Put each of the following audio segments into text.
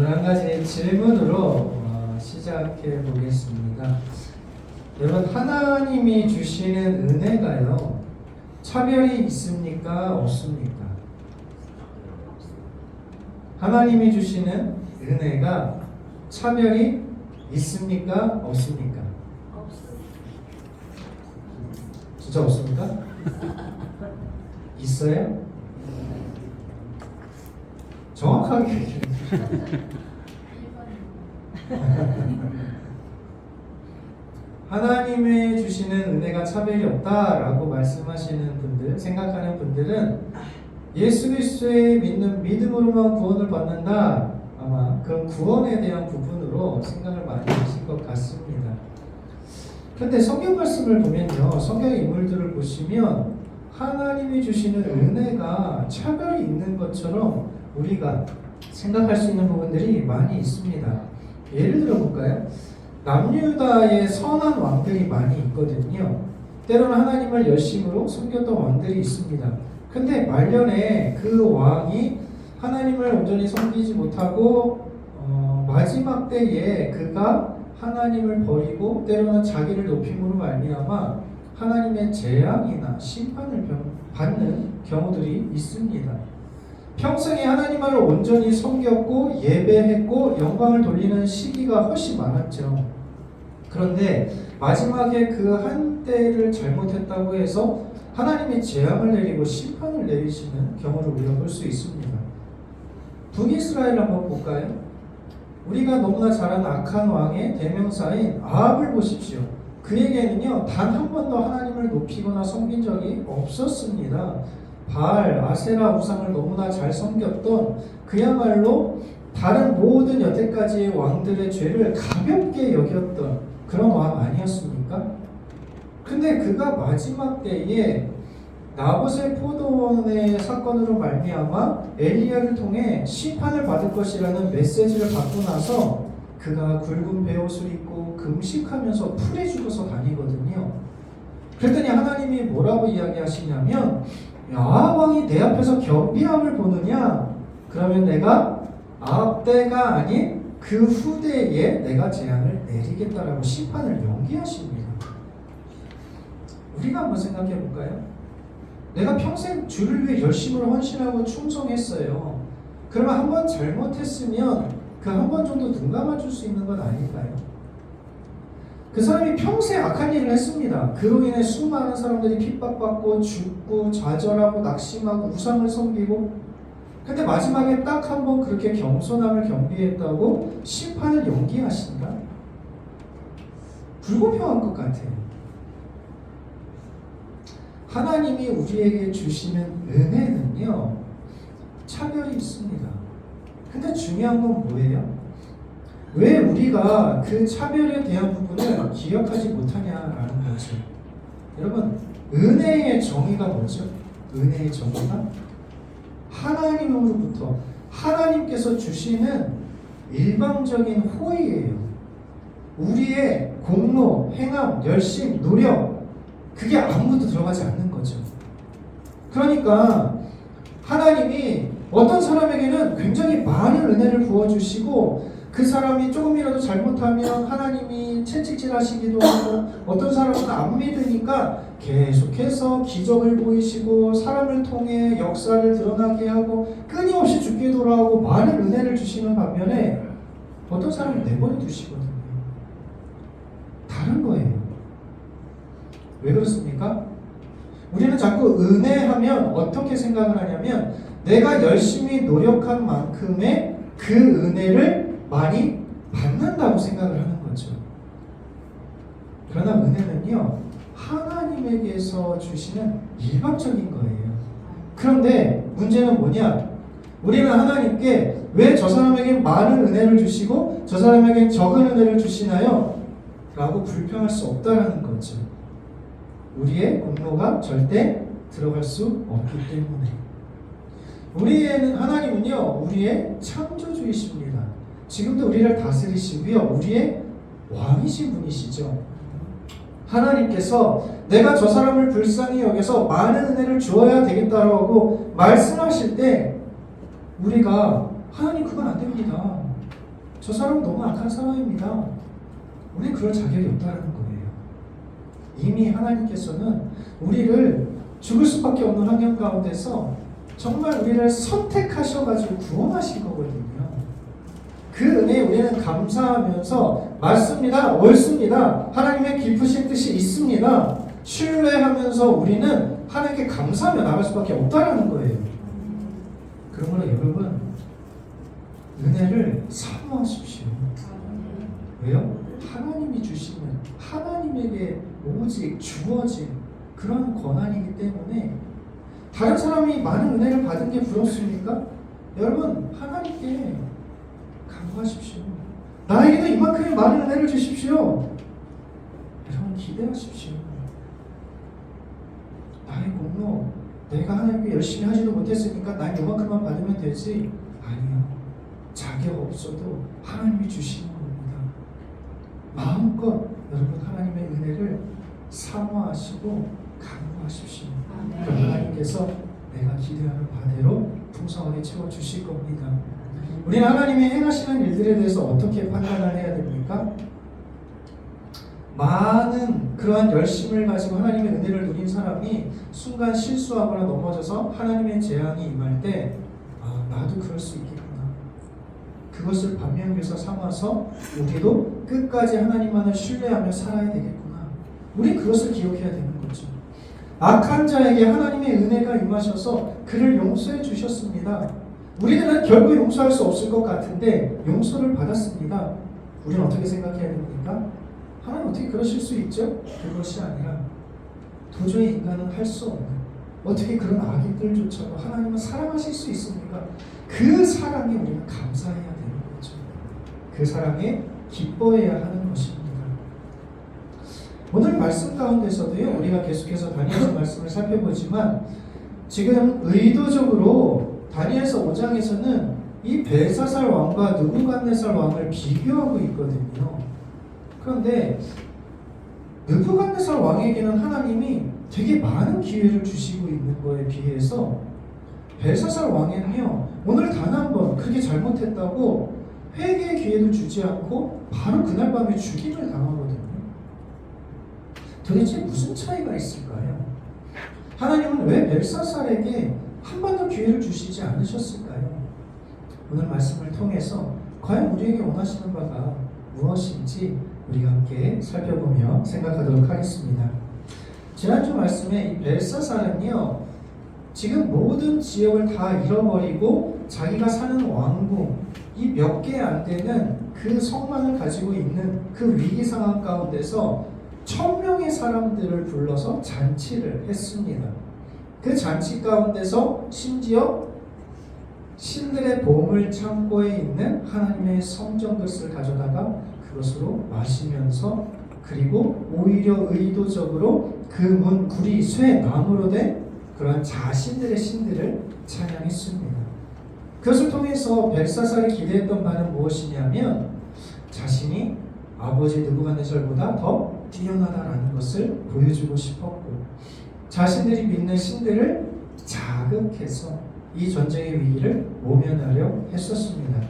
오늘 한 가지 질문으로 시작해 보겠습니다. 여러분, 하나님이 주시는 은혜가요, 차별이 있습니까? 없습니까? 하나님이 주시는 은혜가 차별이 있습니까? 없습니까? 진짜 없습니까? 있어요? 정확하게 얘기해 주세요. 하나님의 주시는 은혜가 차별이 없다라고 말씀하시는 분들, 생각하는 분들은 예수 그리스도의 믿는 믿음으로만 구원을 받는다, 아마 그 구원에 대한 부분으로 생각을 많이 하실 것 같습니다. 그런데 성경 말씀을 보면요, 성경의 인물들을 보시면 하나님이 주시는 은혜가 차별이 있는 것처럼 우리가 생각할 수 있는 부분들이 많이 있습니다. 예를 들어 볼까요? 남유다에 선한 왕들이 많이 있거든요. 때로는 하나님을 열심으로 섬겼던 왕들이 있습니다. 근데 말년에 그 왕이 하나님을 온전히 섬기지 못하고 마지막 때에 그가 하나님을 버리고 때로는 자기를 높임으로 말미암아 하나님의 재앙이나 심판을 받는 경우들이 있습니다. 평생에 하나님을 온전히 섬겼고 예배했고 영광을 돌리는 시기가 훨씬 많았죠. 그런데 마지막에 그 한때를 잘못했다고 해서 하나님이 재앙을 내리고 심판을 내리시는 경우를 우리가 볼 수 있습니다. 북이스라엘 한번 볼까요? 우리가 너무나 잘 아는 악한 왕의 대명사인 아합을 보십시오. 그에게는요, 단 한 번도 하나님을 높이거나 섬긴 적이 없었습니다. 바알, 아세라 우상을 너무나 잘 섬겼던, 그야말로 다른 모든 여태까지의 왕들의 죄를 가볍게 여겼던 그런 왕 아니었습니까? 근데 그가 마지막 때에 나봇의 포도원의 사건으로 말미암아 엘리야를 통해 심판을 받을 것이라는 메시지를 받고 나서 그가 굵은 베옷을 입고 금식하면서 풀에 죽어서 다니거든요. 그랬더니 하나님이 뭐라고 이야기하시냐면, 아합 왕이 내 앞에서 겸비함을 보느냐? 그러면 내가 아합 때가 아닌 그 후대에 내가 재앙을 내리겠다라고 심판을 연기하십니다. 우리가 한번 생각해 볼까요? 내가 평생 주를 위해 열심으로 헌신하고 충성했어요. 그러면 한 번 잘못했으면 그 한 번 정도 눈 감아줄 수 있는 건 아닐까요? 그 사람이 평생 악한 일을 했습니다. 그로 인해 수많은 사람들이 핍박받고 죽고 좌절하고 낙심하고 우상을 섬기고, 근데 마지막에 딱 한 번 그렇게 겸손함을 겸비했다고 심판을 연기하신다? 불공평한 것 같아요. 하나님이 우리에게 주시는 은혜는요, 차별이 있습니다. 근데 중요한 건 뭐예요? 왜 우리가 그 차별에 대한 부분을 기억하지 못하냐라는 거죠. 여러분, 은혜의 정의가 뭐죠? 은혜의 정의가 하나님으로부터 하나님께서 주시는 일방적인 호의예요. 우리의 공로, 행함, 열심, 노력, 그게 아무것도 들어가지 않는 거죠. 그러니까 하나님이 어떤 사람에게는 굉장히 많은 은혜를 부어주시고, 그 사람이 조금이라도 잘못하면 하나님이 채찍질 하시기도 하고, 어떤 사람은 안 믿으니까 계속해서 기적을 보이시고 사람을 통해 역사를 드러나게 하고 끊임없이 죽게 돌아오고 많은 은혜를 주시는 반면에 어떤 사람은 내버려 두시거든요. 다른 거예요. 왜 그렇습니까? 우리는 자꾸 은혜하면 어떻게 생각을 하냐면, 내가 열심히 노력한 만큼의 그 은혜를 많이 받는다고 생각을 하는 거죠. 그러나 은혜는요, 하나님에게서 주시는 일방적인 거예요. 그런데 문제는 뭐냐? 우리는 하나님께 왜 저 사람에게 많은 은혜를 주시고 저 사람에게 적은 은혜를 주시나요? 라고 불평할 수 없다는 거죠. 우리의 공로가 절대 들어갈 수 없기 때문에. 우리의 하나님은요, 우리의 창조주이십니다. 지금도 우리를 다스리시고요, 우리의 왕이신 분이시죠. 하나님께서 내가 저 사람을 불쌍히 여겨서 많은 은혜를 주어야 되겠다라고 말씀하실 때 우리가 하나님 그건 안 됩니다, 저 사람은 너무 악한 사람입니다. 우리 그럴 자격이 없다는 거예요. 이미 하나님께서는 우리를 죽을 수밖에 없는 환경 가운데서 정말 우리를 선택하셔가지고 구원하신 거거든요. 그 은혜에 우리는 감사하면서 맞습니다, 옳습니다, 하나님의 깊으신 뜻이 있습니다, 신뢰하면서 우리는 하나님께 감사하며 나갈 수밖에 없다는 거예요. 그러므로 여러분, 은혜를 사모하십시오. 왜요? 하나님이 주시는, 하나님에게 오직 주어진 그런 권한이기 때문에 다른 사람이 많은 은혜를 받은 게 부럽습니까? 여러분, 하나님께 간구하십시오. 나에게도 이만큼의 많은 은혜를 주십시오. 여러분, 기대하십시오. 나의 공로, 내가 하나님께 열심히 하지도 못했으니까 난 이만큼만 받으면 되지. 아니요. 자격 없어도 하나님이 주시는 겁니다. 마음껏 여러분 하나님의 은혜를 사모하시고 간구하십시오. 그럼 하나님께서 내가 기대하는 바대로 풍성하게 채워주실 겁니다. 우리는 하나님이 행하시는 일들에 대해서 어떻게 판단을 해야 됩니까? 많은 그러한 열심을 가지고 하나님의 은혜를 누린 사람이 순간 실수하거나 넘어져서 하나님의 재앙이 임할 때 나도 그럴 수 있겠구나. 그것을 반면교사 삼아서 우리도 끝까지 하나님만을 신뢰하며 살아야 되겠구나. 우리 그것을 기억해야 되는 거죠. 악한 자에게 하나님의 은혜가 임하셔서 그를 용서해 주셨습니다. 우리는 결국 용서할 수 없을 것 같은데 용서를 받았습니다. 우리는 어떻게 생각해야 됩니까? 하나님 어떻게 그러실 수 있죠? 그것이 아니라 도저히 인간은 할 수 없는, 어떻게 그런 악인들조차도 하나님은 사랑하실 수 있습니까? 그 사랑에 우리는 감사해야 되는 거죠. 그 사랑에 기뻐해야 하는 것입니다. 오늘 말씀 가운데서도요, 우리가 계속해서 다니엘서 말씀을 살펴보지만 지금 의도적으로 다니엘서 5장에서는 이 벨사살 왕과 느부갓네살 왕을 비교하고 있거든요. 그런데 느부갓네살 왕에게는 하나님이 되게 많은 기회를 주시고 있는 거에 비해서 벨사살 왕에는요, 오늘 단 한 번 그렇게 잘못했다고 회개의 기회도 주지 않고 바로 그날 밤에 죽임을 당하거든요. 도대체 무슨 차이가 있을까요? 하나님은 왜 벨사살에게 한 번 더 기회를 주시지 않으셨을까요? 오늘 말씀을 통해서 과연 우리에게 원하시는 바가 무엇인지 우리가 함께 살펴보며 생각하도록 하겠습니다. 지난주 말씀에 이 벨사살은요, 지금 모든 지역을 다 잃어버리고 자기가 사는 왕궁, 이 몇 개 안 되는 그 성만을 가지고 있는 그 위기 상황 가운데서 1000명의 사람들을 불러서 잔치를 했습니다. 그 잔치 가운데서 심지어 신들의 보물 창고에 있는 하나님의 성전 것을 가져다가 그것으로 마시면서, 그리고 오히려 의도적으로 그 문 구리 쇠 나무로 된 그러한 자신들의 신들을 찬양했습니다. 그것을 통해서 벨사살이 기대했던 바는 무엇이냐면 자신이 아버지 느부갓네살보다 더 뛰어나다라는 것을 보여주고 싶었고, 자신들이 믿는 신들을 자극해서 이 전쟁의 위기를 모면하려 했었습니다.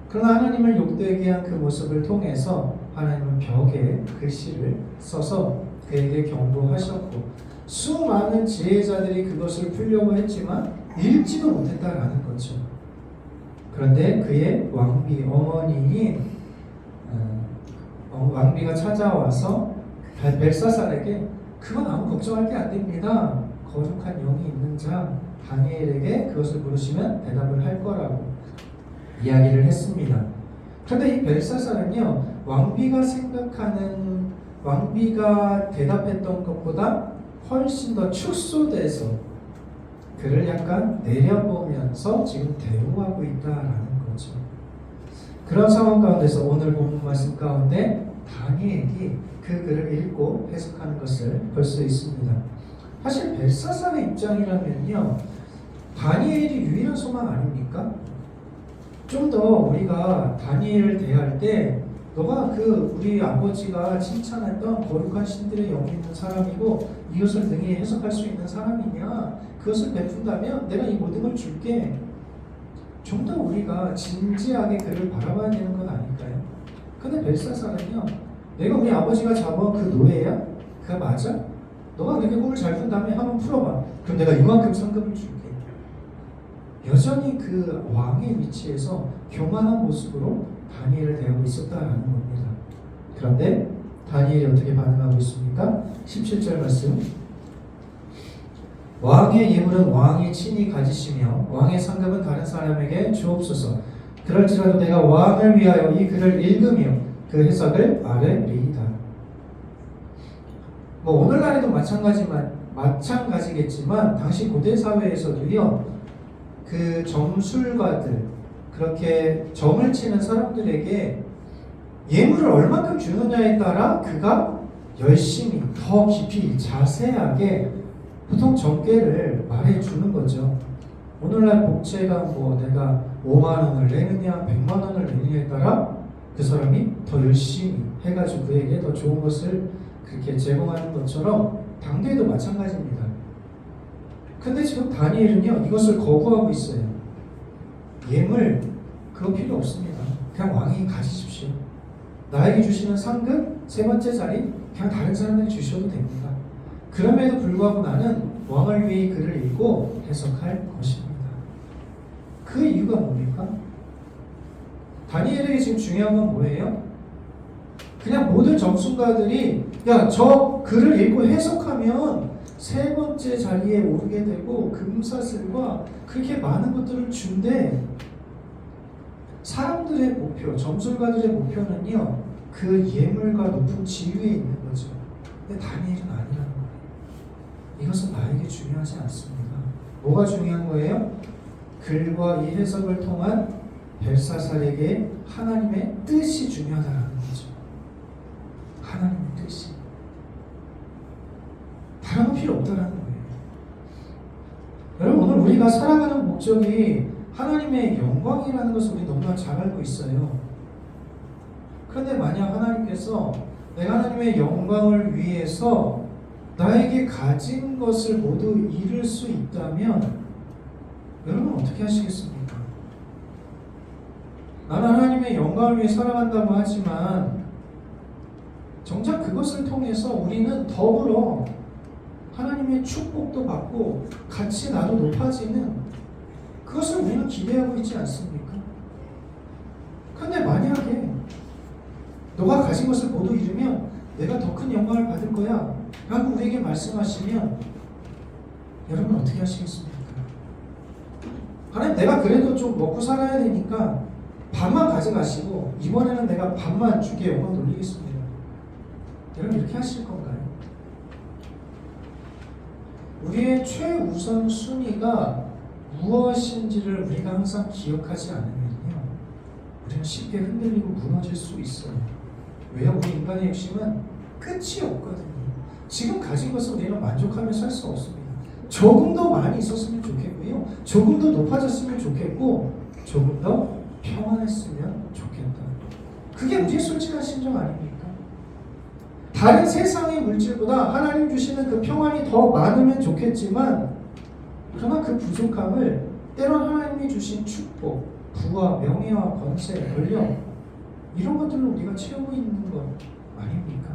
그러나 하나님을 욕되게 한 그 모습을 통해서 하나님은 벽에 글씨를 써서 그에게 경고하셨고, 수많은 지혜자들이 그것을 풀려고 했지만 읽지도 못했다라는 거죠. 그런데 그의 왕비, 어머니인 왕비가 찾아와서 벨사살에게 그건 아무 걱정할 게 안 됩니다. 거룩한 영이 있는 자 다니엘에게 그것을 물으시면 대답을 할 거라고 이야기를 했습니다. 그런데 이 벨사살은요, 왕비가 대답했던 것보다 훨씬 더 축소돼서 그를 약간 내려보면서 지금 대우하고 있다라는 거죠. 그런 상황 가운데서 오늘 본문 말씀 가운데 다니엘이 그 글을 읽고 해석하는 것을 볼 수 있습니다. 사실 벨사살의 입장이라면요, 다니엘이 유일한 소망 아닙니까? 좀 더 우리가 다니엘을 대할 때 너가 우리 아버지가 칭찬했던 거룩한 신들의 영이 있는 사람이고 이것을 능히 해석할 수 있는 사람이냐, 그것을 베푼다면 내가 이 모든 걸 줄게. 좀 더 우리가 진지하게 그를 바라봐야 되는 건 아닐까요? 근데 벨사살은요, 내가 우리 아버지가 잡아온 그 노예야? 그거 맞아? 너가 그렇게 꿈을 잘 꾼 다음에 한번 풀어봐. 그럼 내가 이만큼 상급을 줄게. 여전히 그 왕의 위치에서 교만한 모습으로 다니엘을 대하고 있었다라는 겁니다. 그런데 다니엘이 어떻게 반응하고 있습니까? 17절 말씀. 왕의 예물은 왕이 친히 가지시며 왕의 상급은 다른 사람에게 주옵소서. 그럴지라도 내가 왕을 위하여 이 글을 읽으며 그 해석을 아뢰리이다. 뭐 오늘날에도 마찬가지겠지만 당시 고대 사회에서도요, 그 점술가들, 그렇게 점을 치는 사람들에게 예물을 얼마큼 주느냐에 따라 그가 열심히 더 깊이 자세하게 보통 점괘를 말해주는 거죠. 오늘날 복채가 뭐 내가 5만 원을 내느냐 100만 원을 내느냐에 따라 그 사람이 더 열심히 해가지고 그에게 더 좋은 것을 그렇게 제공하는 것처럼 당대에도 마찬가지입니다. 근데 지금 다니엘은요, 이것을 거부하고 있어요. 예물 그거 필요 없습니다. 그냥 왕이 가지십시오. 나에게 주시는 상급 세 번째 자리 그냥 다른 사람에게 주셔도 됩니다. 그럼에도 불구하고 나는 왕을 위해 글을 읽고 해석할 것입니다. 그 이유가 뭡니까? 다니엘에게 지금 중요한 건 뭐예요? 그냥 모든 점술가들이 야, 저 글을 읽고 해석하면 세 번째 자리에 오르게 되고 금사슬과 그렇게 많은 것들을 준대. 사람들의 목표, 점술가들의 목표는요, 그 예물과 높은 지위에 있는 거죠. 근데 다니엘은 아니라는 거예요. 이것은 나에게 중요하지 않습니다. 뭐가 중요한 거예요? 글과 이 해석을 통한 벨사살에게 하나님의 뜻이 중요하다는 거죠. 하나님의 뜻이. 다른 건 필요 없다는 거예요. 여러분, 오늘 우리가 살아가는 목적이 하나님의 영광이라는 것을 우리 너무나 잘 알고 있어요. 그런데 만약 하나님께서 내가 하나님의 영광을 위해서 나에게 가진 것을 모두 잃을 수 있다면 여러분 어떻게 하시겠습니까? 나는 하나님의 영광을 위해 살아간다고 하지만 정작 그것을 통해서 우리는 더불어 하나님의 축복도 받고 같이 나도 높아지는 그것을 우리는 기대하고 있지 않습니까? 그런데 만약에 너가 가진 것을 모두 잃으면 내가 더 큰 영광을 받을 거야 라고 우리에게 말씀하시면 여러분 어떻게 하시겠습니까? 하나님, 내가 그래도 좀 먹고 살아야 되니까 반만 가져가시고 이번에는 내가 반만 주께 영광 돌리겠습니다. 여러분 이렇게 하실 건가요? 우리의 최우선 순위가 무엇인지를 우리가 항상 기억하지 않으면요, 우리는 쉽게 흔들리고 무너질 수 있어요. 왜요? 우리 인간의 욕심은 끝이 없거든요. 지금 가진 것을 우리는 만족하며 살 수 없습니다. 조금 더 많이 있었으면 좋겠고요, 조금 더 높아졌으면 좋겠고, 조금 더 평안했으면 좋겠다. 그게 우리의 솔직한 심정 아닙니까? 다른 세상의 물질보다 하나님 주시는 그 평안이 더 많으면 좋겠지만, 그러나 그 부족함을 때론 하나님이 주신 축복, 부와 명예와 권세, 권력 이런 것들로 우리가 채우고 있는 것 아닙니까?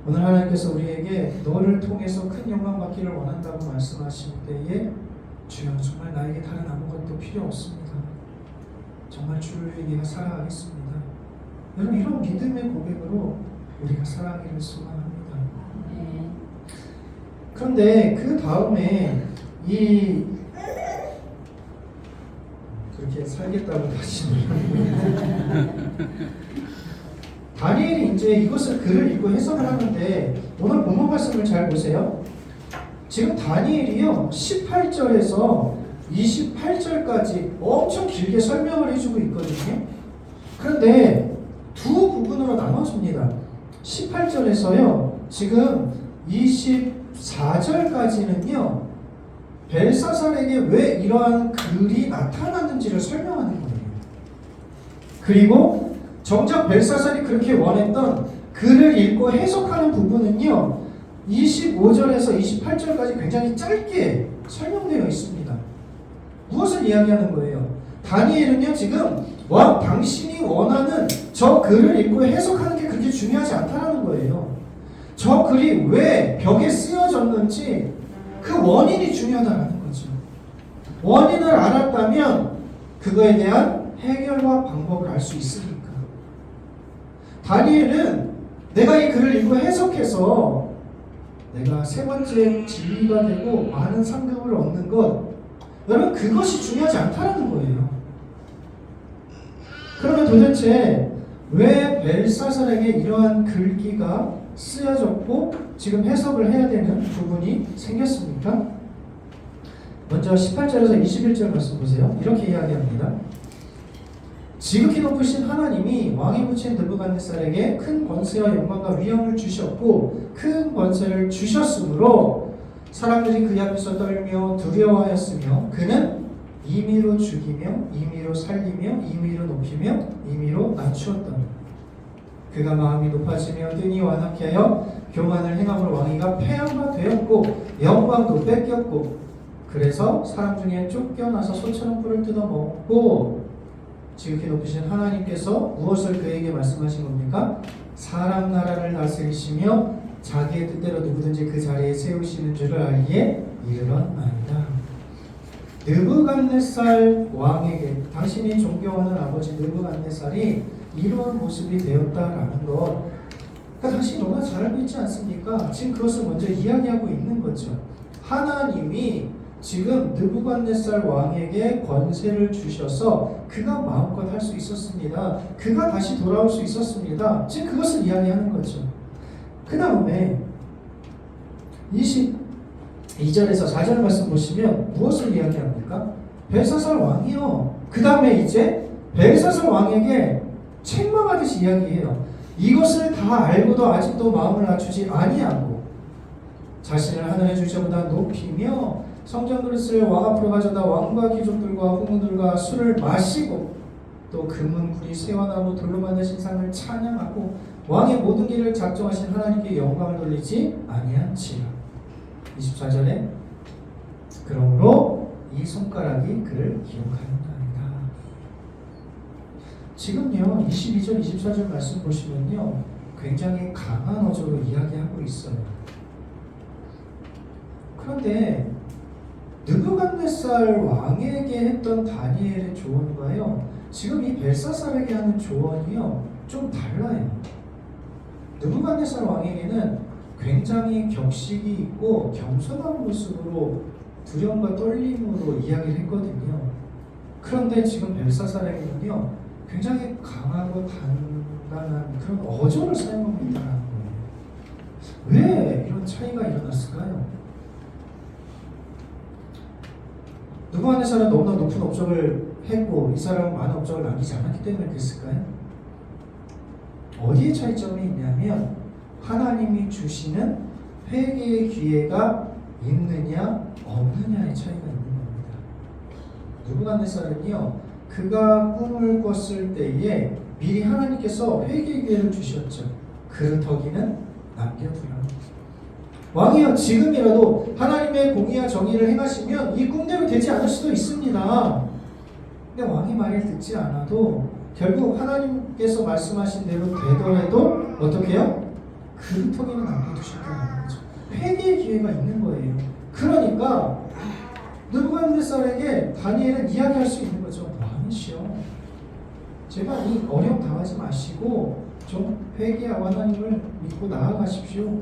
오늘 하나님께서 우리에게 너를 통해서 큰 영광 받기를 원한다고 말씀하실 때에 주여, 정말 나에게 다른 아무것도 필요 없습니다. 정말 주를 위해 내가 살아가겠습니다. 여러분, 이런 믿음의 고백으로 우리가 살아가기를 소망합니다. 그런데 그 다음에 그렇게 살겠다고 다시 다니엘이 이제 이것을 글을 읽고 해석을 하는데, 오늘 본문 말씀을 잘 보세요. 지금 다니엘이요 18절에서 28절까지 엄청 길게 설명을 해주고 있거든요. 그런데 두 부분으로 나눠집니다. 18절에서요 지금 24절까지는요 벨사살에게 왜 이러한 글이 나타났는지를 설명하는 거예요. 그리고 정작 벨사살이 그렇게 원했던 글을 읽고 해석하는 부분은요 25절에서 28절까지 굉장히 짧게 설명되어 있습니다. 이야기하는 거예요. 다니엘은요 지금 왕 당신이 원하는 저 글을 읽고 해석하는 게 그렇게 중요하지 않다는 거예요. 저 글이 왜 벽에 쓰여졌는지 그 원인이 중요하다는 거죠. 원인을 알았다면 그거에 대한 해결과 방법을 알 수 있으니까. 다니엘은 내가 이 글을 읽고 해석해서 내가 세 번째 진리가 되고 많은 상급을 얻는 것, 여러분 그것이 중요하지 않다는 거예요. 그러면 도대체 왜 벨사살에게 이러한 글귀가 쓰여졌고 지금 해석을 해야 되는 부분이 생겼습니까? 먼저 18절에서 21절 말씀 보세요. 이렇게 이야기합니다. 지극히 높으신 하나님이 왕이 붙인 느부갓네살에게 큰 권세와 영광과 위엄을 주셨고 큰 권세를 주셨으므로 사람들이 그 앞에서 떨며 두려워하였으며 그는 임의로 죽이며 임의로 살리며 임의로 높이며 임의로 낮추었다. 그가 마음이 높아지며 뜬이 완악해 하여 교만을 행함으로 왕위가 폐하가 되었고 영광도 뺏겼고 그래서 사람 중에 쫓겨나서 소처럼 뿔을 뜯어먹고 지극히 높으신 하나님께서 무엇을 그에게 말씀하신 겁니까? 사람 나라를 다스리시며 자기의 뜻대로 누구든지 그 자리에 세우시는 줄을 알기에 이르렀나이다. 느부갓네살 왕에게 당신이 존경하는 아버지 느부갓네살이 이러한 모습이 되었다라는 것, 그러니까 당신이 너무나 잘 알고 있지 않습니까? 지금 그것을 먼저 이야기하고 있는 거죠. 하나님이 지금 느부갓네살 왕에게 권세를 주셔서 그가 마음껏 할 수 있었습니다. 그가 다시 돌아올 수 있었습니다. 지금 그것을 이야기하는 거죠. 그 다음에 22절에서 4절 말씀 보시면 무엇을 이야기합니까? 벨사살 왕이요. 그 다음에 이제 벨사살 왕에게 책망하듯이 이야기해요. 이것을 다 알고도 아직도 마음을 낮추지 아니하고 자신을 하늘의 주제보다 높이며 성전 그릇을 왕 앞으로 가져다 왕과 귀족들과 후무들과 술을 마시고 또 금은구리 새와나무 돌로 만드신 상을 찬양하고 왕의 모든 길을 작정하신 하나님께 영광을 돌리지 아니한지라. 24절에 그러므로 이 손가락이 그를 기억하였나이다. 지금요 22절 24절 말씀 보시면요 굉장히 강한 어조로 이야기하고 있어요. 그런데 느부갓네살 왕에게 했던 다니엘의 조언과요 지금 이 벨사살에게 하는 조언이요 좀 달라요. 느부갓네살 왕에게는 굉장히 격식이 있고 겸손한 모습으로 두려움과 떨림으로 이야기를 했거든요. 그런데 지금 벨사살에게는요 굉장히 강하고 단단한 그런 어조를 사용하고 있다는 거예요. 왜 이런 차이가 일어났을까요? 느부갓네살은 너무나 높은 업적을 했고 이 사람은 많은 업적을 남기지 않았기 때문에 그랬을까요? 어디에 차이점이 있냐면 하나님이 주시는 회개의 기회가 있느냐 없느냐의 차이가 있는 겁니다. 느부갓네살은요 그가 꿈을 꿨을 때에 미리 하나님께서 회개의 기회를 주셨죠. 그렇더기는 남겨두라. 왕이여 지금이라도 하나님의 공의와 정의를 행하시면 이 꿈대로 되지 않을 수도 있습니다. 근데 왕이 말을 듣지 않아도 결국 하나님께서 말씀하신 대로 되더라도 어떻게 해요? 그토기는 남겨두셨다는 거죠. 회개의 기회가 있는 거예요. 그러니까 느부갓네살에게 다니엘은 이야기할 수 있는 거죠. 왕이시여 제발 이 어려움 당하지 마시고 좀 회개하고 하나님을 믿고 나아가십시오.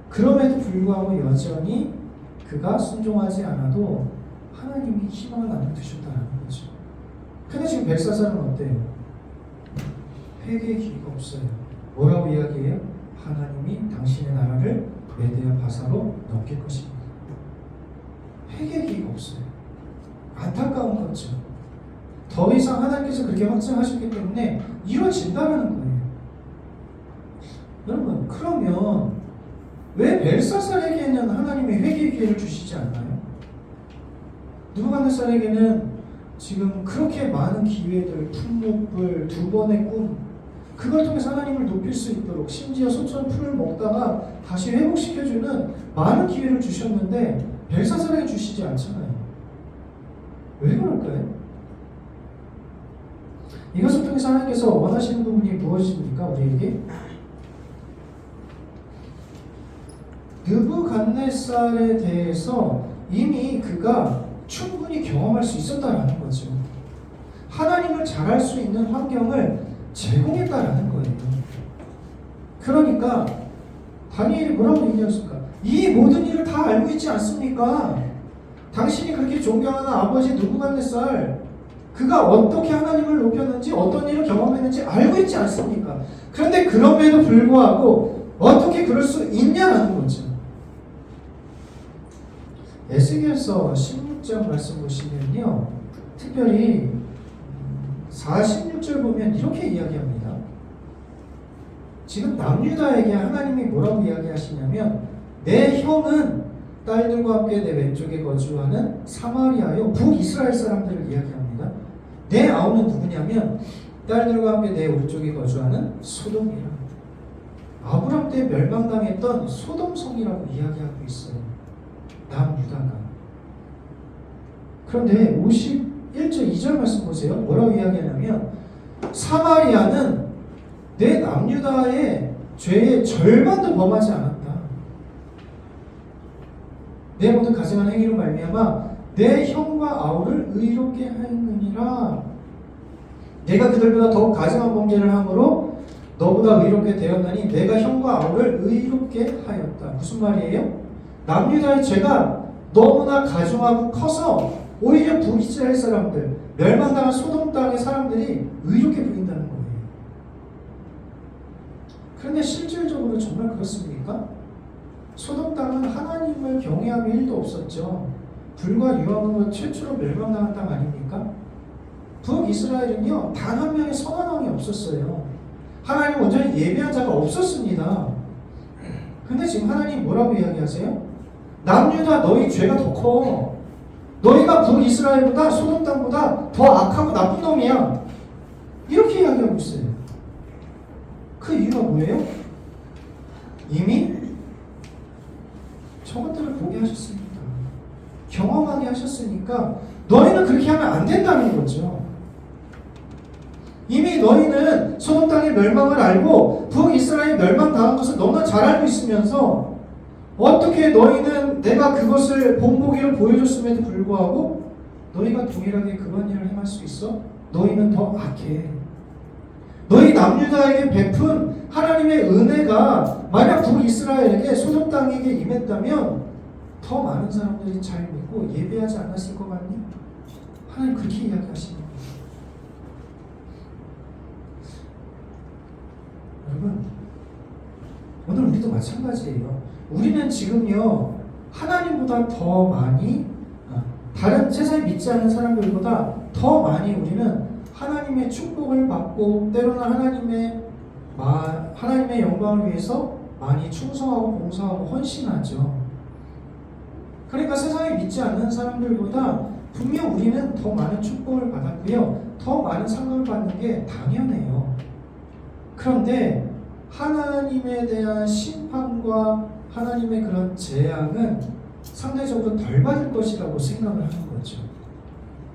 그럼에도 불구하고 여전히 그가 순종하지 않아도 하나님이 희망을 남겨두셨다는 거죠. 근데 지금 벨사살은 어때요? 회개의 기회가 없어요. 뭐라고 이야기해요? 하나님이 당신의 나라를 메대와 바사로 넘길 것입니다. 회개의 기회가 없어요. 안타까운 거죠. 더 이상 하나님께서 그렇게 확증하셨기 때문에 이루어진다는 거예요. 여러분 그러면 왜 벨사살에게는 하나님이 회개의 기회를 주시지 않나요? 느부갓네살에게는 지금 그렇게 많은 기회들, 품목을, 두 번의 꿈, 그걸 통해서 하나님을 높일 수 있도록 심지어 소처럼 풀을 먹다가 다시 회복시켜주는 많은 기회를 주셨는데 벨사살에게 주시지 않잖아요. 왜 그럴까요? 이것을 통해서 하나님께서 원하시는 부분이 무엇입니까? 우리에게 느부갓네살에 대해서 이미 그가 충분히 경험할 수 있었다라는 거죠. 하나님을 잘할 수 있는 환경을 제공했다라는 거예요. 그러니까 다니엘이 뭐라고 얘기했을까? 이 모든 일을 다 알고 있지 않습니까? 당신이 그렇게 존경하는 아버지 느부갓네살, 그가 어떻게 하나님을 높였는지 어떤 일을 경험했는지 알고 있지 않습니까? 그런데 그럼에도 불구하고 어떻게 그럴 수 있냐라는 거죠. 에스겔서 16장 말씀 보시면요, 특별히 46절 보면 이렇게 이야기합니다. 지금 남유다에게 하나님이 뭐라고 이야기하시냐면, 내 형은 딸들과 함께 내 왼쪽에 거주하는 사마리아요, 북이스라엘 사람들을 이야기합니다. 내 아우는 누구냐면 딸들과 함께 내 오른쪽에 거주하는 소돔이라. 아브람 때 멸망당했던 소돔성이라고 이야기하고 있어요, 남유다가. 그런데 51절 2절 말씀 보세요. 뭐라고 이야기하냐면, 사마리아는 내 남유다의 죄의 절반도 범하지 않았다. 내 모든 가증한 행위로 말미암아 내 형과 아우를 의롭게 하였느니라. 내가 그들보다 더욱 가증한 범죄를 함으로 너보다 의롭게 되었나니 내가 형과 아우를 의롭게 하였다. 무슨 말이에요? 남유다의 죄가 너무나 가중하고 커서 오히려 북이스라엘 사람들, 멸망당한 소돔 땅의 사람들이 의롭게 보인다는 거예요. 그런데 실질적으로 정말 그렇습니까? 소돔 땅은 하나님을 경외함이 1도 없었죠. 불과 유황으로 최초로 멸망당한 땅 아닙니까? 북이스라엘은요, 단 한 명의 선한 왕이 없었어요. 하나님 온전히 예배한 자가 없었습니다. 근데 지금 하나님 뭐라고 이야기하세요? 남유다, 너희 죄가 더 커. 너희가 북이스라엘보다 소돔 땅보다 더 악하고 나쁜 놈이야. 이렇게 이야기하고 있어요. 그 이유가 뭐예요? 이미 저것들을 보게 하셨습니다. 경험하게 하셨으니까 너희는 그렇게 하면 안 된다는 거죠. 이미 너희는 소돔 땅의 멸망을 알고 북이스라엘 멸망당한 것을 너무나 잘 알고 있으면서 어떻게 너희는 내가 그것을 본보기를 보여줬음에도 불구하고 너희가 동일하게 그런 일을 행할 수 있어? 너희는 더 악해. 너희 남유다에게 베푼 하나님의 은혜가 만약 북이스라엘에게 소돔 땅에게 임했다면 더 많은 사람들이 잘 믿고 예배하지 않았을 것 같니? 하나님 그렇게 이야기하시는 거예요. 여러분, 오늘 우리도 마찬가지예요. 우리는 지금요, 하나님보다 더 많이, 다른 세상에 믿지 않는 사람들보다 더 많이 우리는 하나님의 축복을 받고 때로는 하나님의 영광을 위해서 많이 충성하고 봉사하고 헌신하죠. 그러니까 세상에 믿지 않는 사람들보다 분명 우리는 더 많은 축복을 받았고요, 더 많은 상급을 받는 게 당연해요. 그런데 하나님에 대한 심판과 하나님의 그런 재앙은 상대적으로 덜 받을 것이라고 생각을 하는 거죠.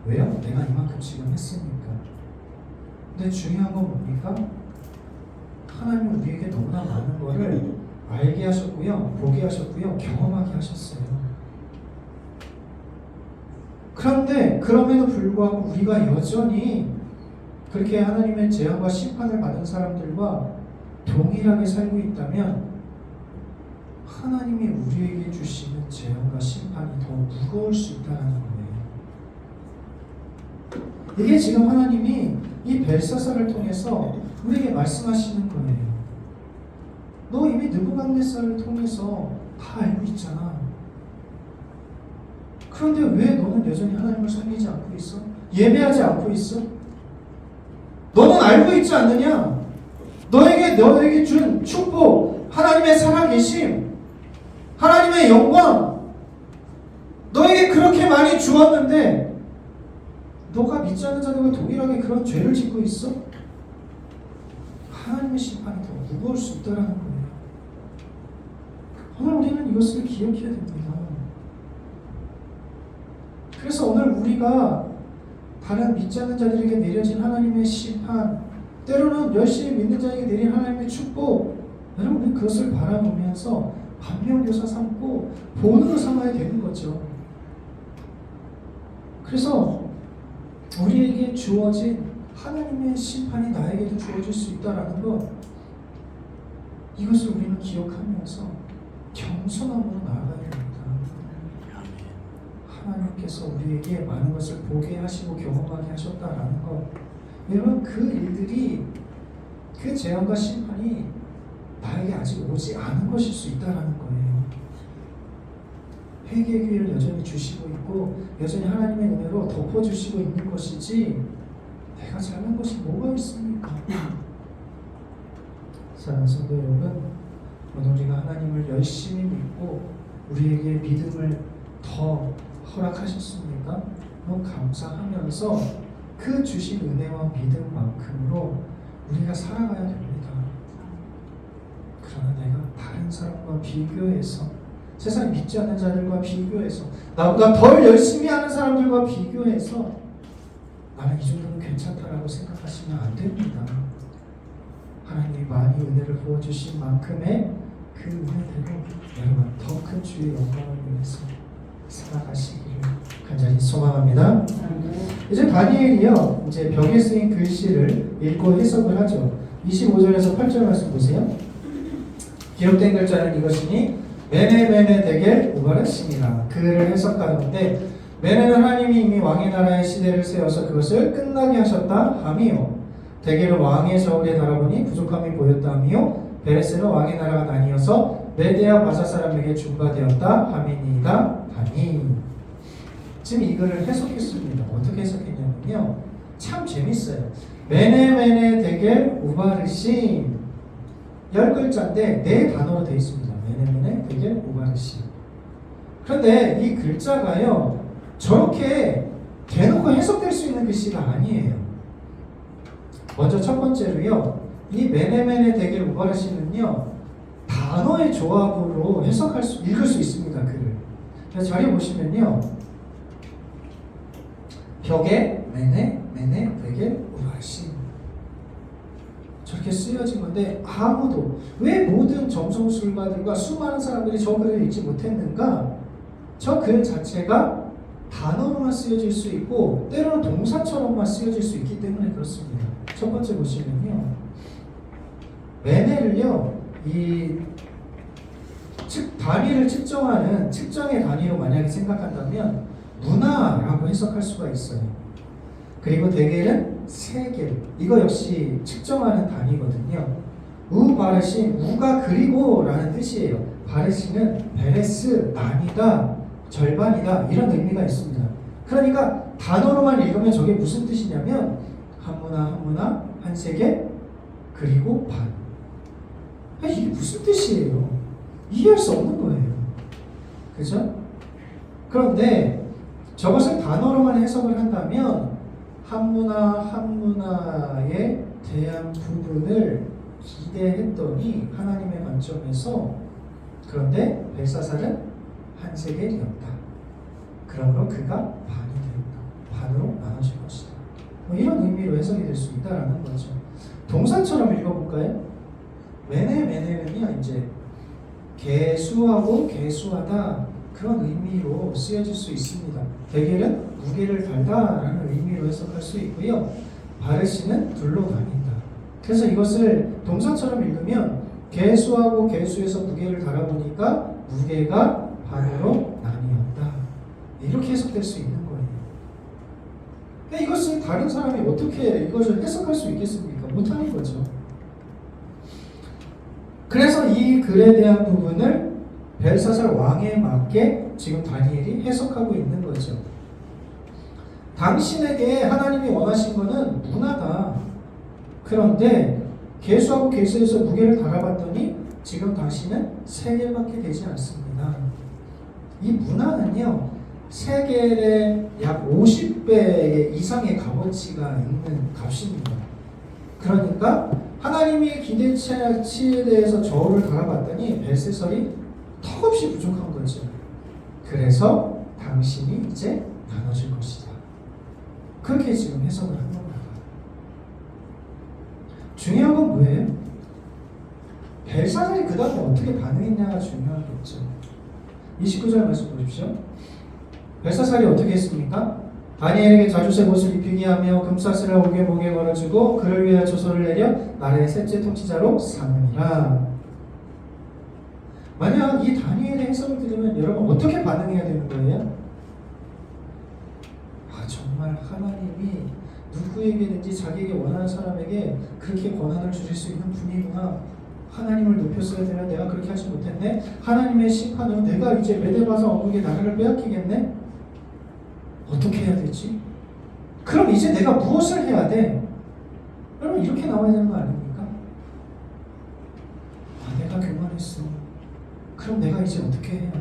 왜요? 내가 이만큼 지금 했으니까. 근데 중요한 건 뭡니까? 하나님은 우리에게 너무나 많은 것을 알게 하셨고요, 보게 하셨고요, 경험하게 하셨어요. 그런데 그럼에도 불구하고 우리가 여전히 그렇게 하나님의 재앙과 심판을 받은 사람들과 동일하게 살고 있다면 하나님이 우리에게 주시는 재앙과 심판이 더 무거울 수 있다는 거예요. 이게 지금 하나님이 이 벨사살을 통해서 우리에게 말씀하시는 거예요. 너 이미 느부갓네살을 통해서 다 알고 있잖아. 그런데 왜 너는 여전히 하나님을 섬기지 않고 있어? 예배하지 않고 있어? 너는 알고 있지 않느냐? 너에게 준 축복, 하나님의 살아계심, 하나님의 영광, 너에게 그렇게 많이 주었는데 너가 믿지 않는 자들과 동일하게 그런 죄를 짓고 있어? 하나님의 심판이 더 무거울 수 있다는 거예요. 오늘 우리는 이것을 기억해야 됩니다. 그래서 오늘 우리가 다른 믿지 않는 자들에게 내려진 하나님의 심판, 때로는 열심히 믿는 자에게 내린 하나님의 축복, 여러분 우리 그것을 바라보면서 반면교사 삼고 본으로 삼아야 되는 거죠. 그래서 우리에게 주어진 하나님의 심판이 나에게도 주어질 수 있다는 것, 이것을 우리는 기억하면서 겸손함으로 나아가야 됩니다. 하나님께서 우리에게 많은 것을 보게 하시고 경험하게 하셨다라는 것, 여러분 그 일들이, 그 재앙과 심판이 나에게 아직 오지 않은 것일 수 있다는 거예요. 회개의 기회를 여전히 주시고 있고 여전히 하나님의 은혜로 덮어주시고 있는 것이지 내가 잘한 것이 뭐가 있습니까? 사랑하는 성도 여러분, 오늘 우리가 하나님을 열심히 믿고 우리에게 믿음을 더 허락하셨습니까? 너무 감사하면서 그 주신 은혜와 믿음만큼으로 우리가 살아가야 됩니다. 그러나 내가 다른 사람과 비교해서, 세상에 믿지 않는 자들과 비교해서, 나보다 덜 열심히 하는 사람들과 비교해서 나는 이 정도는 괜찮다라고 생각하시면 안 됩니다. 하나님이 많이 은혜를 부어주신 만큼의 그 은혜대로 여러분 더 큰 주의 영광을 위해서 살아가시기를 간절히 소망합니다. 이제 다니엘이요, 이제 벽에 쓰인 글씨를 읽고 해석을 하죠. 25절에서 8절 말씀 보세요. 기록된 글자는 이것이니 메네 데겔 우바르시니라. 그를 해석하는데, 메네는 하나님이 이미 왕의 나라의 시대를 세워서 그것을 끝나게 하셨다 함이요, 데겔은 왕의 저울에 달아보니 부족함이 보였다 함이요, 베레스는 왕의 나라가 나뉘어서 메데아 바사 사람에게 중과되었다 함이니이다 하니. 지금 이거를 해석했습니다. 어떻게 해석했냐면요, 참 재밌어요. 메네 데겔 우바르신 10글자인데 4단어로 되어 있습니다. 메네 데겔 우바르신. 그런데 이 글자가요, 저렇게 대놓고 해석될 수 있는 글씨가 아니에요. 먼저 첫 번째로요, 이 메네 데겔 우바르신은요, 단어의 조합으로 읽을 수 있습니다. 글을. 자리 보시면요, 벽에 메네 데겔 우바르신, 저렇게 쓰여진 건데, 아무도, 왜 모든 점성술가들과 수많은 사람들이 저 글을 읽지 못했는가? 저 글 자체가 단어로만 쓰여질 수 있고 때로는 동사처럼만 쓰여질 수 있기 때문에 그렇습니다. 첫 번째 보시면요, 메네를요, 이 단위를 측정하는 측정의 단위로 만약에 생각한다면 문화라고 해석할 수가 있어요. 그리고 데겔은 세겔, 이거 역시 측정하는 단위거든요. 우바르신, 우가 그리고 라는 뜻이에요. 바르신은 베레스, 나뉘다, 절반이다, 이런 의미가 있습니다. 그러니까 단어로만 읽으면 저게 무슨 뜻이냐면 한 문화 한 세겔 그리고 반. 이게 무슨 뜻이에요? 이해할 수 없는 거예요. 그죠? 그런데 저것을 단어로만 해석을 한다면 한 문화에 대한 부분을 기대했더니 하나님의 관점에서, 그런데 벨사살은 한 세겔이었다. 그러므로 그가 반이 되었다. 반으로 나눠질 것이다. 이런 의미로 해석이 될 수 있다라는 거죠. 동사처럼 읽어볼까요? 메네는요, 이제 개수하고 개수하다, 그런 의미로 쓰여질 수 있습니다. 데겔은 무게를 달다라는 의미로 해석할 수 있고요. 바르시는 둘로 나뉜다. 그래서 이것을 동사처럼 읽으면 개수하고 개수에서 무게를 달아보니까 무게가 반으로 나뉘었다. 이렇게 해석될 수 있는 거예요. 근데 이것을 다른 사람이 어떻게 이것을 해석할 수 있겠습니까? 못하는 거죠. 그래서 이 글에 대한 부분을 벨사살 왕에 맞게 지금 다니엘이 해석하고 있는 거죠. 당신에게 하나님이 원하신 것은 문화다. 그런데 개수하고 개수에서 무게를 달아봤더니 지금 당신은 세겔밖에 되지 않습니다. 이 문화는요, 세겔의 약 50배 이상의 값어치가 있는 값입니다. 그러니까 하나님의 기대치에 대해서 저울을 달아봤더니 벨세설이 턱없이 부족한 거죠. 그래서 당신이 이제 나눠질 것이다. 그렇게 지금 해석을 한 겁니다. 중요한 건 뭐예요? 벨사살이 그 다음에 어떻게 반응했냐가 중요하겠죠. 29절 말씀 보십시오. 벨사살이 어떻게 했습니까? 다니엘에게 자주색 옷을 입히게 하며 금사슬을 옥의 목에 걸어주고 그를 위하여 조서를 내려 나라의 셋째 통치자로 삼으니라. 만약 이 다니엘의 해석을 들으면 여러분 어떻게 반응해야 되는 거예요? 아, 정말 하나님이 누구에게든지 자기에게 원하는 사람에게 그렇게 권한을 주실 수 있는 분이구나. 하나님을 높였어야 되면 내가 그렇게 하지 못했네. 하나님의 심판으로 내가 이제 메데바사 왕국의 나라를 빼앗기겠네. 어떻게 해야 되지? 그럼 이제 내가 무엇을 해야 돼? 여러분 이렇게 나와야 되는 거 아닙니까? 아, 내가 교만했어. 그럼 내가 이제 어떻게 해야 돼?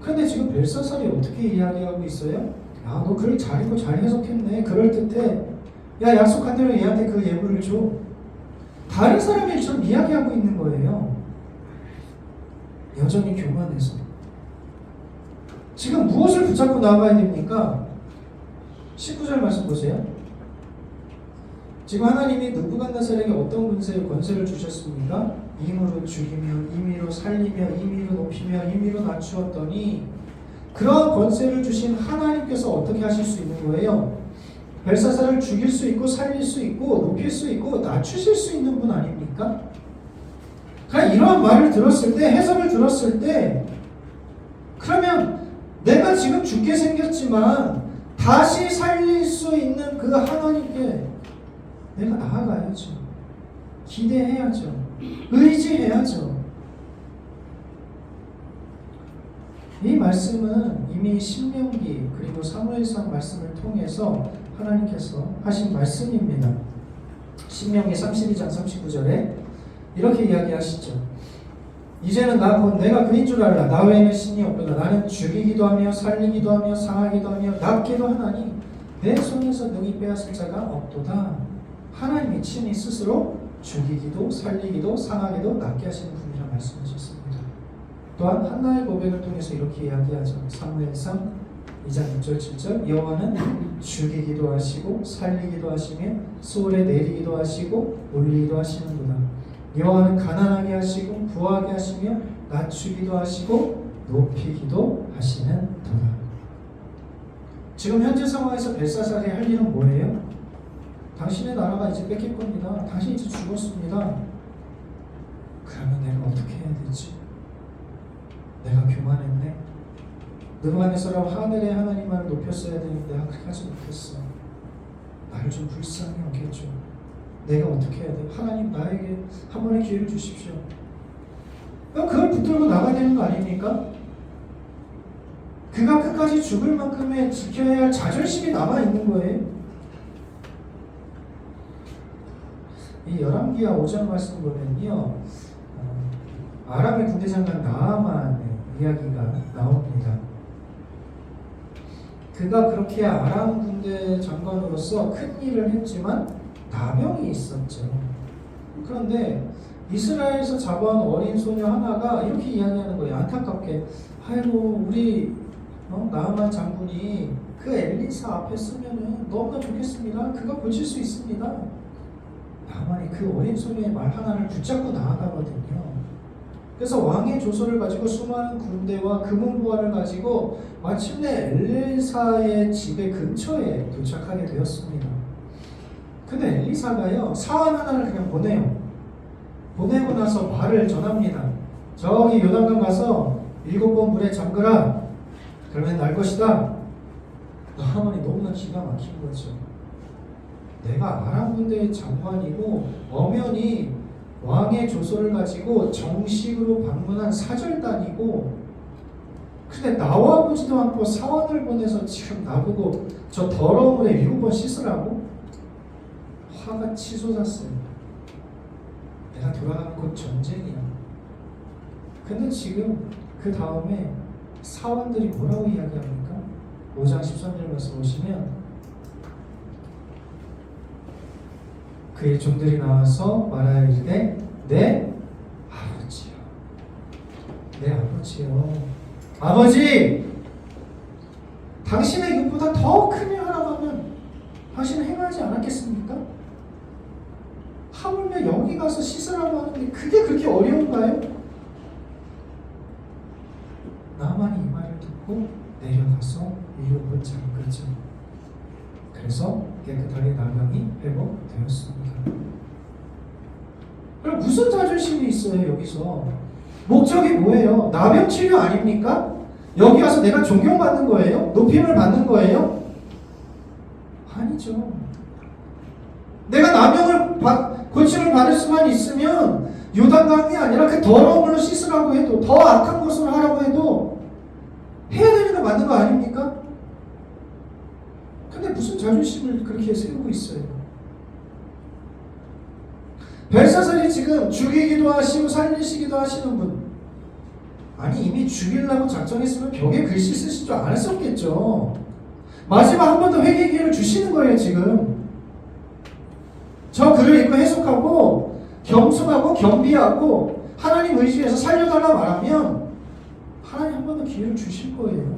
그런데 지금 벨사살이 어떻게 이야기하고 있어요? 야, 너 글 잘 읽고 잘 해석했네. 그럴듯해. 야, 약속한 대로 얘한테 그 예물을 줘. 다른 사람의 일처럼 이야기하고 있는 거예요. 여전히 교만해서. 지금 무엇을 붙잡고 나가야 됩니까? 19절 말씀 보세요. 지금 하나님이 느부갓네살에게 어떤 권세를 주셨습니까? 임으로 죽이며 임의로 살리며 임의로 높이며 임의로 낮추었더니 그러한 권세를 주신 하나님께서 어떻게 하실 수 있는 거예요? 벨사살을 죽일 수 있고 살릴 수 있고 높일 수 있고 낮추실 수 있는 분 아닙니까? 그러니까 이러한 말을 들었을 때, 해석을 들었을 때, 그러면 내가 지금 죽게 생겼지만 다시 살릴 수 있는 그 하나님께 내가 나아가야죠. 기대해야죠. 의지해야죠. 이 말씀은 이미 신명기 그리고 사무엘상 말씀을 통해서 하나님께서 하신 말씀입니다. 신명기 32장 39절에 이렇게 이야기하시죠. 이제는 나 곧 내가 그인 줄 알라. 나 외에는 신이 없도다. 나는 죽이기도 하며 살리기도 하며 상하기도 하며 낫기도 하나니 내 손에서 능히 빼앗을 자가 없도다. 하나님이 친히 스스로 죽이기도 살리기도 상하기도 낫게 하시는 분이라 말씀하셨습니다. 또한 한나의 고백을 통해서 이렇게 이야기하죠. 사무엘상 2장 6절 7절 여호와는 죽이기도 하시고 살리기도 하시며 수월에 내리기도 하시고 올리기도 하시는구나. 여호와는 가난하게 하시고 부하게 하시며 낮추기도 하시고 높이기도 하시는도다. 지금 현재 상황에서 벨사살이 할 일은 뭐예요? 당신의 나라가 이제 뺏길 겁니다. 당신 이제 죽었습니다. 그러면 내가 어떻게 해야 되지? 내가 교만했네. 느부갓네살은 하늘의 하나님만을 높였어야 되는데 내가 그렇게 하지 못했어. 나를 좀 불쌍히 여겨줘. 내가 어떻게 해야 돼? 하나님 나에게 한 번의 기회를 주십시오. 그걸 붙들고 나가야 되는 거 아닙니까? 그가 끝까지 죽을 만큼의 지켜야 할 자존심이 남아있는 거예요. 이 열왕기하 5장 말씀 보면요, 아람의 군대장관 나아만의 이야기가 나옵니다. 그가 그렇게 아람 군대 장관으로서 큰 일을 했지만 나병이 있었죠. 그런데 이스라엘에서 잡아온 어린 소녀 하나가 이렇게 이야기하는 거예요. 안타깝게, 아이고 우리 나아만 장군이 그 엘리사 앞에 쓰면은 너무나 좋겠습니다. 그거 고칠 수 있습니다. 나아만이 그 어린 소녀의 말 하나를 붙잡고 나아가거든요. 그래서 왕의 조서를 가지고 수많은 군대와 금은보화를 가지고 마침내 엘리사의 집의 근처에 도착하게 되었습니다. 근데 엘리사가요, 사원 하나를 그냥 보내요. 보내고 나서 말을 전합니다. 저기 요단강 가서 7번 물에 잠그라. 그러면 날 것이다. 나아만이 너무나 기가 막힌 거죠. 내가 아람 군대의 장관이고 엄연히 왕의 조서를 가지고 정식으로 방문한 사절단이고, 근데 나와 보지도 않고 사원을 보내서 지금 나보고 저 더러운 물에 7번 씻으라고? 화가 치솟았어요. 내가 돌아가면 곧 전쟁이야. 근데 지금 그 다음에 사원들이 뭐라고 이야기합니까? 5장 13절 말씀 보시면 그의 종들이 나와서 말하여 이르되 내 아버지요, 내 아버지요, 아버지, 당신의 이웃보다 더 큰 일 하라고 하면 당신은 행하지 않았겠습니까? 하물며 여기 가서 씻으라고 하는데 그게 그렇게 어려운가요? 나만이 이 말을 듣고 내려가서 이웃을 잠그죠. 그래서 깨끗하게 나병이 회복되었습니다. 그럼 무슨 자존심이 있어요 여기서? 목적이 뭐예요? 나병 치료 아닙니까? 여기 와서 내가 존경받는 거예요? 높임을 받는 거예요? 아니죠. 내가 나병을 고침을 받을 수만 있으면 요단강이 아니라 그 더러운 물로 씻으라고 해도 더 악한 것을 하라고 해도 해야 되는 거 맞는 거 아닙니까? 근데 무슨 자존심을 그렇게 세우고 있어요? 벨사살이 지금 죽이기도 하시고 살리시기도 하시는 분, 아니 이미 죽이려고 작정했으면 벽에 글씨 쓰실 줄 알았었겠죠. 마지막 한 번 더 회개 기회를 주시는 거예요 지금. 저 글을 읽고 해석하고 겸손하고 겸비하고 하나님 의지해서 살려달라 말하면 하나님 한 번 더 기회를 주실 거예요.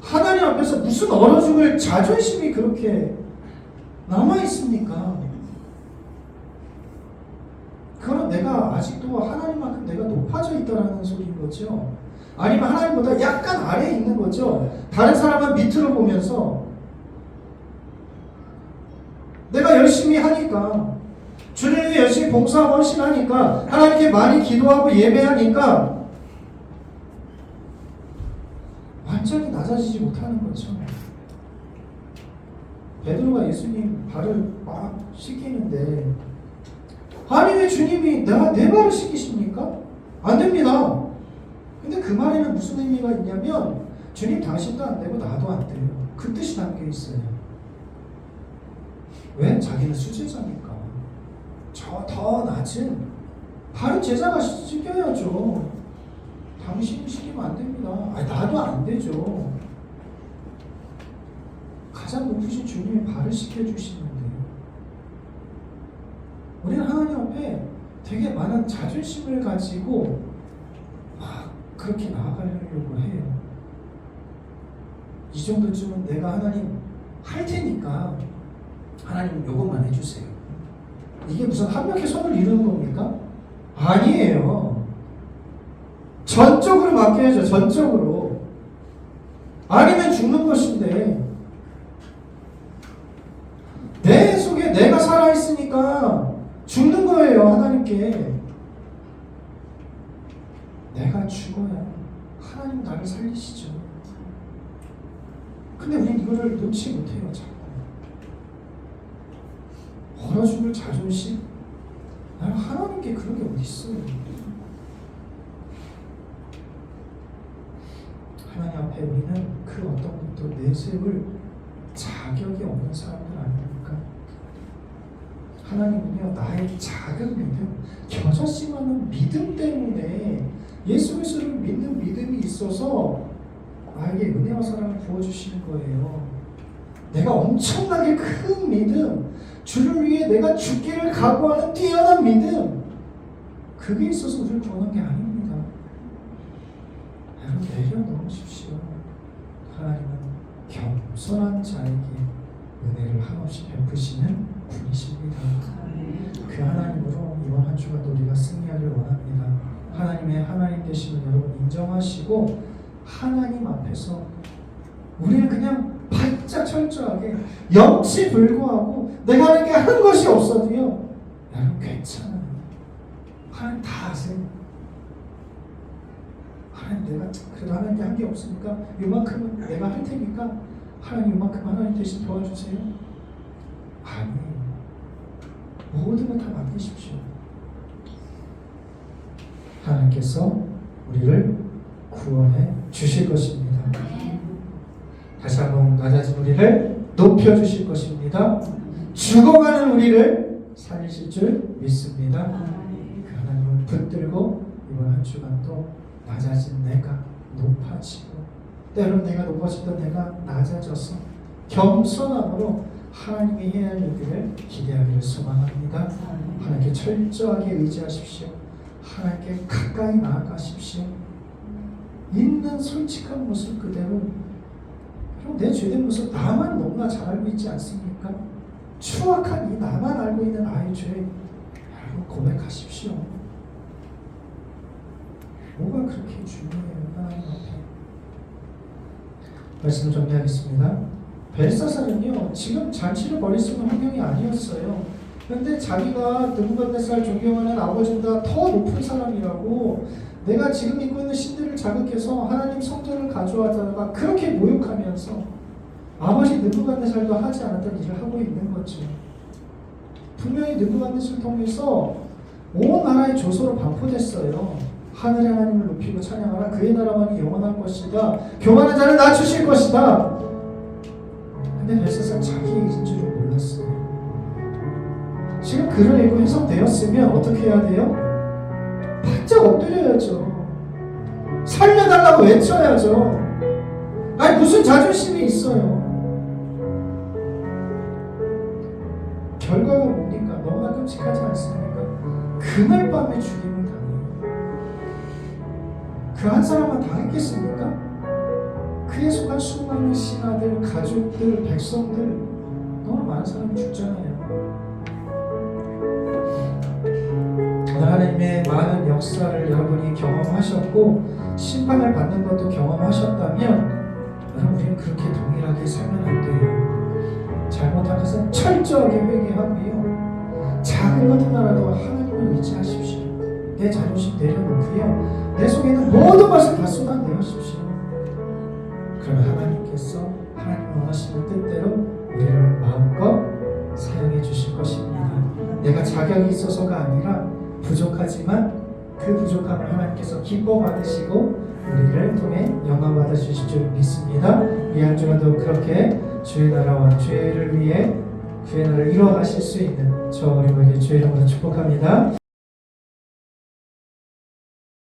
하나님 앞에서 무슨 얼어 죽을 자존심이 그렇게 남아있습니까? 그건 내가 아직도 하나님만큼 내가 높아져 있다는 소리인 거죠. 아니면 하나님보다 약간 아래에 있는 거죠. 다른 사람은 밑으로 보면서 내가 열심히 하니까, 주님을 열심히 봉사하고 헌신하니까, 하나님께 많이 기도하고 예배하니까 완전히 낮아지지 못하는 거죠. 베드로가 예수님 발을 막 씻기는데, 아니 왜 주님이 내 발을 씻기십니까? 안 됩니다. 근데 그 말에는 무슨 의미가 있냐면 주님 당신도 안 되고 나도 안 돼요. 그 뜻이 담겨 있어요. 왜? 자기는 수제자니까. 저 더 낮은 다른 제자가 씻겨야죠. 당신이 씻기면 안 됩니다. 아니 나도 안 되죠. 가장 높으신 주님이 발을 씻겨주시는데 우리는 하나님 앞에 되게 많은 자존심을 가지고 막 그렇게 나아가려고 해요. 이 정도쯤은 내가 하나님 할 테니까 하나님 요것만 해주세요. 이게 무슨 한 명의 손을 이루는 겁니까? 아니에요. 전적으로 맡겨야죠. 전적으로. 아니면 죽는 것인데 내 속에 내가 살아있으니까 죽는 거예요. 하나님께. 내가 죽어야 하나님 나를 살리시죠. 근데 우린 이거를 놓지 못해요. 자꾸 얼어 죽을 자존심? 나는 하나님께 그런 게 어디 있어요. 하나님 앞에 우리는 그 어떤 것도 내세울 자격이 없는 사람들 아닙니까? 하나님은요 나의 작은 믿음, 겨자씨만한 믿음 때문에 예수 그리스도를 믿는 믿음이 있어서 나에게 은혜와 사랑을 부어주시는 거예요. 내가 엄청나게 큰 믿음, 주를 위해 내가 죽기를 각오하는 뛰어난 믿음, 그게 있어서 우리를 구원한 게 아닙니다. 여러분 내려놓으십시오. 하나님은 겸손한 자에게 은혜를 한없이 베푸시는 분이십니다. 그 하나님으로 이번 한 주간 우리가 승리하길 원합니다. 하나님의 하나님 되심을 여러분 인정하시고 하나님 앞에서 우리는 그냥 바짝 철저하게 영치불고하고 내가 하나님께 한 것이 없어도요 여러분 괜찮아요. 하나님 다 아세요. 하나님 내가 그래도 하나님께 한 게 없으니까 이만큼은 내가 할 테니까 하나님 이만큼 하나님 대신 도와주세요. 아니에요. 모든 걸 다 맡기십시오. 하나님께서 우리를 구원해 주실 것입니다. 다시 한번 낮아진 우리를 높여주실 것입니다. 죽어가는 우리를 살리실 줄 믿습니다. 그 하나님을 붙들고 이번 한 주간도 낮아진 내가 높아지고 때로는 내가 높아지던 내가 낮아져서 겸손함으로 하나님이 해야 할 일들을 기대하기를 소망합니다. 하나님께 철저하게 의지하십시오. 하나님께 가까이 나아가십시오. 있는 솔직한 모습 그대로, 그리고 내 죄된 모습 나만 너무나 잘 알고 있지 않습니까? 추악한 이 나만 알고 있는 나의 죄 여러분 고백하십시오. 뭐가 그렇게 중요해요 하나님 앞에. 말씀을 정리하겠습니다. 벨사살은요 지금 잔치를 벌일 수 있는 환경이 아니었어요. 그런데 자기가 느부갓네살 존경하는 아버지보다 더 높은 사람이라고, 내가 지금 믿고 있는 신들을 자극해서 하나님 성전을 가져왔다가 그렇게 모욕하면서 아버지 느부갓네살도 하지 않았던 일을 하고 있는 거죠. 분명히 느부갓네살을 통해서 온 나라의 조소로 반포됐어요. 하늘의 하나님을 높이고 찬양하라. 그의 나라만이 영원할 것이다. 교만한 자를 낮추실 것이다. 근데 벨사살 자기 일인 줄을 몰랐어요. 지금 글을 읽고 해석되었으면 어떻게 해야 돼요? 바짝 엎드려야죠. 살려달라고 외쳐야죠. 아니 무슨 자존심이 있어요. 결과가 뭡니까? 너무나 끔찍하지 않습니까? 그날 밤에 죽임을 당해요. 그 한 사람만 당했겠습니까? 그에 속한 수많은 신하들, 가족들, 백성들, 너무 많은 사람이 죽잖아요. 하나님의 많은 역사를 여러분이 경험하셨고 심판을 받는 것도 경험하셨다면 여러분 우리는 그렇게 동일하게 살면 안 돼요. 잘못한 것은 철저하게 회개하고요. 작은 것 하나라도 하나님을 의지하십시오. 내 자존심 내려놓고요. 내 속에 있는 모든 것을 다 쏟아내십시오. 그러면 하나님께서 하나님 원하시는 뜻대로 우리를 마음껏 사용해 주실 것입니다. 내가 자격이 있어서가 아니라 부족하지만 그 부족함을 하나님께서 기뻐 받으시고 우리를 통해 영광 받아 주실 줄 믿습니다. 이 한 주간도 그렇게 주의 나라와 주의를 위해 주의 나라를 이루어 가실 수 있는 저 어린 우리에게 주의 이름으로 축복합니다.